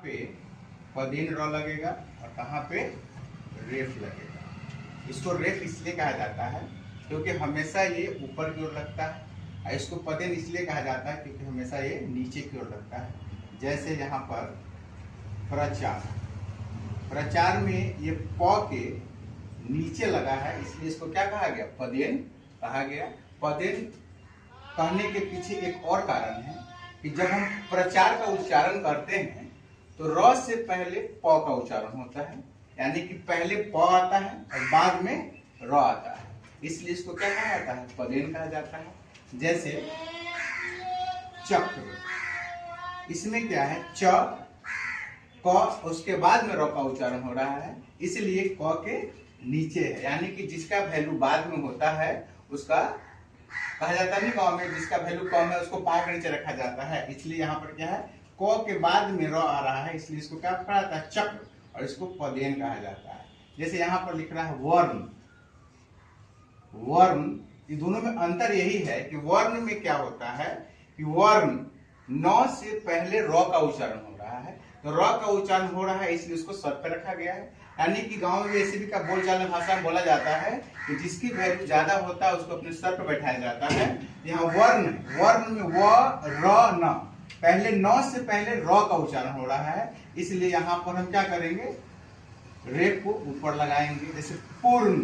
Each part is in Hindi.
पे पदेन र लगेगा और कहाँ पे रेफ लगेगा। इसको रेफ इसलिए कहा जाता है क्योंकि हमेशा ये ऊपर की ओर लगता है, और इसको पदेन इसलिए कहा जाता है क्योंकि हमेशा ये नीचे की ओर लगता है। जैसे यहाँ पर प्रचार, प्रचार में ये प के नीचे लगा है, इसलिए इसको क्या कहा गया, पदेन कहा गया। पदेन कहने के पीछे एक और कारण है कि जब हम प्रचार का उच्चारण करते हैं तो र से पहले प का उच्चारण होता है, यानी कि पहले प आता है और बाद में र आता है, इसलिए इसको क्या कहा जाता है, पदेन कहा जाता है। जैसे चक्र, इसमें क्या है, च क उसके बाद में र का उच्चारण हो रहा है, इसलिए क के नीचे है, यानी कि जिसका वैल्यू बाद में होता है उसका कहा जाता है, गाँव में जिसका वैल्यू कम है उसको पाँव के नीचे रखा जाता है। इसलिए यहाँ पर क्या है, क के बाद में र आ रहा है, इसलिए इसको क्या कहा जाता है, चक्र, और इसको पदेन कहा जाता है। जैसे यहाँ पर लिख रहा है वर्ण, वर्ण, ये दोनों में अंतर यही है कि वर्ण में क्या होता है कि वर्ण न से पहले र का उच्चारण हो रहा है, तो र का उच्चारण हो रहा है इसलिए उसको सर पे रखा गया है। यानी कि गांव में ऐसे भी का बोलचाल में भाषा में बोला जाता है कि जिसकी वैल्यू ज्यादा होता है उसको अपने सर पे बैठाया जाता है। यहाँ वर्ण, वर्ण में व र न, पहले न से पहले र का उच्चारण हो रहा है, इसलिए यहाँ पर हम क्या करेंगे, रेफ को ऊपर लगाएंगे। जैसे पूर्ण,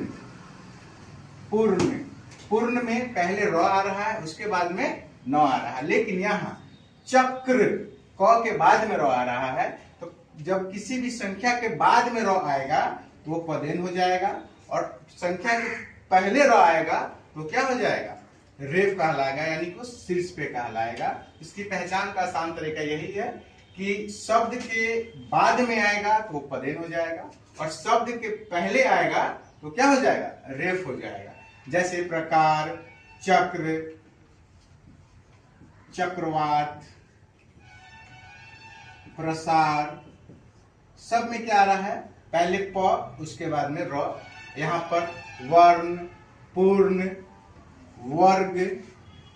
पूर्ण, पूर्ण में पहले र आ रहा है उसके बाद में न आ रहा है, लेकिन यहाँ चक्र क के बाद में र आ रहा है, तो जब किसी भी संख्या के बाद में र आएगा तो वो पदेन हो जाएगा, और संख्या के पहले र आएगा तो क्या हो जाएगा, रेफ कहलाएगा, यानी कि शीर्ष पे कहलाएगा। इसकी पहचान का आसान तरीका यही है कि शब्द के बाद में आएगा तो वो पदेन हो जाएगा, और शब्द के पहले आएगा तो क्या हो जाएगा, रेफ हो जाएगा। जैसे प्रकार, चक्र, चक्रवात, प्रसार, सब में क्या आ रहा है, पहले प उसके बाद में र। यहाँ पर वर्ण, पूर्ण, वर्ग,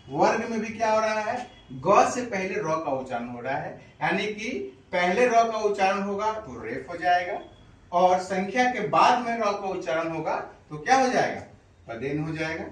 वर्ग में भी क्या हो रहा है, ग से पहले र का उच्चारण हो रहा है, यानी कि पहले र का उच्चारण होगा तो रेफ हो जाएगा, और संख्या के बाद में र का उच्चारण होगा तो क्या हो जाएगा, पदेन हो जाएगा।